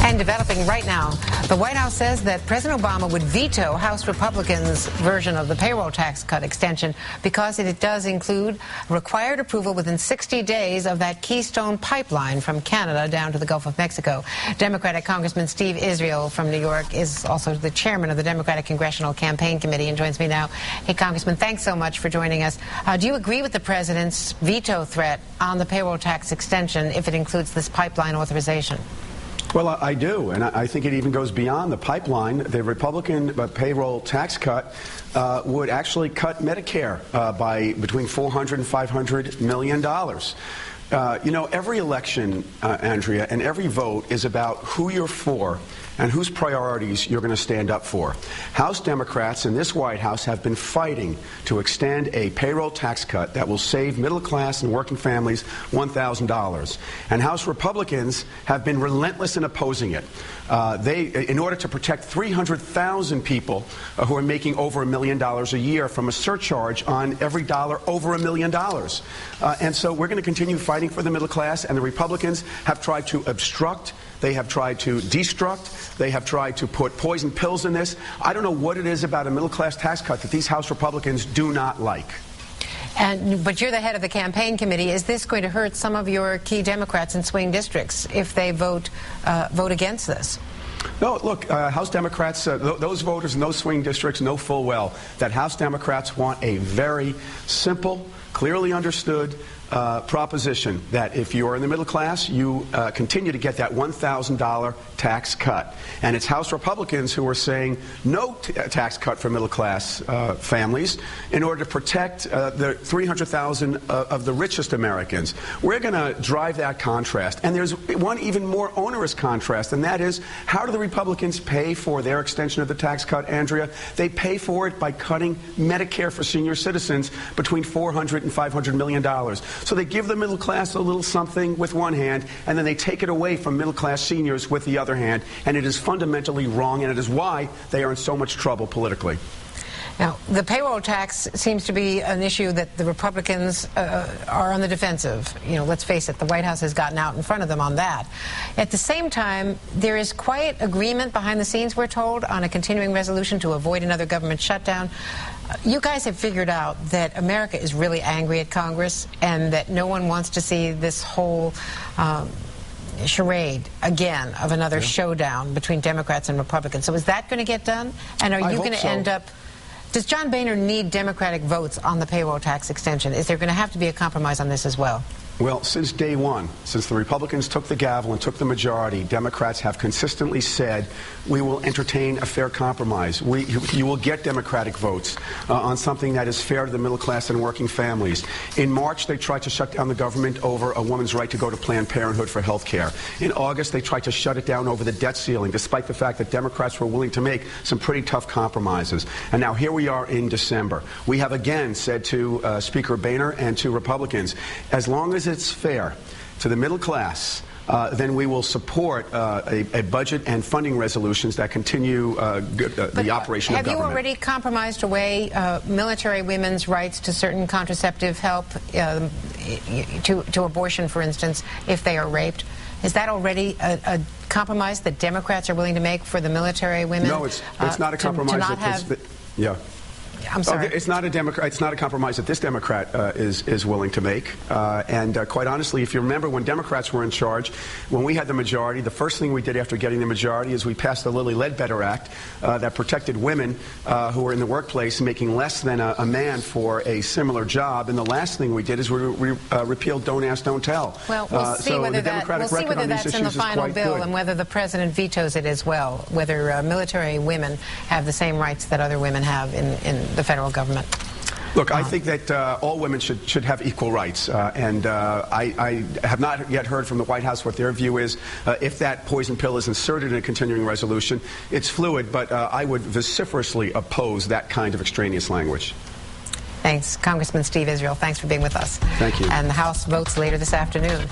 And developing right now, the White House says that President Obama would veto House Republicans' version of the payroll tax cut extension because it does include required approval within 60 days of that Keystone pipeline from Canada down to the Gulf of Mexico. Democratic Congressman Steve Israel from New York is also the chairman of the Democratic Congressional Campaign Committee and joins me now. Hey, Congressman, thanks so much for joining us. Do you agree with the president's veto threat on the payroll tax extension if it includes this pipeline authorization? Well, I do, and I think it even goes beyond the pipeline. The Republican payroll tax cut would actually cut Medicare by between $400 and $500 million. You know, every election, Andrea, and every vote is about who you're for and whose priorities you're going to stand up for. House Democrats in this White House have been fighting to extend a payroll tax cut that will save middle class and working families $1,000. And House Republicans have been relentless in opposing it. In order to protect 300,000 people who are making over $1 million a year from a surcharge on every dollar over $1 million. And so we're going to continue fighting for the middle class, and the Republicans have tried to obstruct. They have tried to destruct. They have tried to put poison pills in this. I don't know what it is about a middle-class tax cut that these House Republicans do not like. But you're the head of the campaign committee. Is this going to hurt some of your key Democrats in swing districts if they vote against this? No, look, House Democrats, those voters in those swing districts know full well that House Democrats want a very simple, clearly understood proposition that if you're in the middle class, you continue to get that $1,000 tax cut. And it's House Republicans who are saying no tax cut for middle class families in order to protect the 300,000 of the richest Americans. We're going to drive that contrast. And there's one even more onerous contrast, and that is, how do the Republicans pay for their extension of the tax cut, Andrea? They pay for it by cutting Medicare for senior citizens between $400 and $500 million. So they give the middle class a little something with one hand, and then they take it away from middle class seniors with the other hand, and it is fundamentally wrong, and it is why they are in so much trouble politically. Now, the payroll tax seems to be an issue that the Republicans are on the defensive. You know, let's face it, the White House has gotten out in front of them on that. At the same time, there is quiet agreement behind the scenes, we're told, on a continuing resolution to avoid another government shutdown. You guys have figured out that America is really angry at Congress and that no one wants to see this whole charade again of another showdown between Democrats and Republicans. So is that going to get done? And are you going to end up... Does John Boehner need Democratic votes on the payroll tax extension? Is there going to have to be a compromise on this as well? Well, since day one, since the Republicans took the gavel and took the majority, Democrats have consistently said, we will entertain a fair compromise. You will get Democratic votes on something that is fair to the middle class and working families. In March, they tried to shut down the government over a woman's right to go to Planned Parenthood for health care. In August, they tried to shut it down over the debt ceiling, despite the fact that Democrats were willing to make some pretty tough compromises. And now here we are in December. We have again said to Speaker Boehner and to Republicans, as long as it's fair to the middle class, then we will support a budget and funding resolutions that continue the operation of government. Have you already compromised away military women's rights to certain contraceptive help, to abortion, for instance, if they are raped? Is that already a compromise that Democrats are willing to make for the military women? No, it's not a compromise. Yeah. I'm sorry. Okay, it's not a compromise that this Democrat is willing to make. And quite honestly, if you remember when Democrats were in charge, when we had the majority, the first thing we did after getting the majority is we passed the Lilly Ledbetter Act that protected women who were in the workplace making less than a man for a similar job. And the last thing we did is we repealed Don't Ask, Don't Tell. Well, we'll see whether that's in the final bill and whether the president vetoes it as well, whether military women have the same rights that other women have in the federal government. Look, I think that all women should have equal rights, and I have not yet heard from the White House what their view is. If that poison pill is inserted in a continuing resolution, it's fluid, but I would vociferously oppose that kind of extraneous language. Thanks, Congressman Steve Israel. Thanks for being with us. Thank you. And the House votes later this afternoon.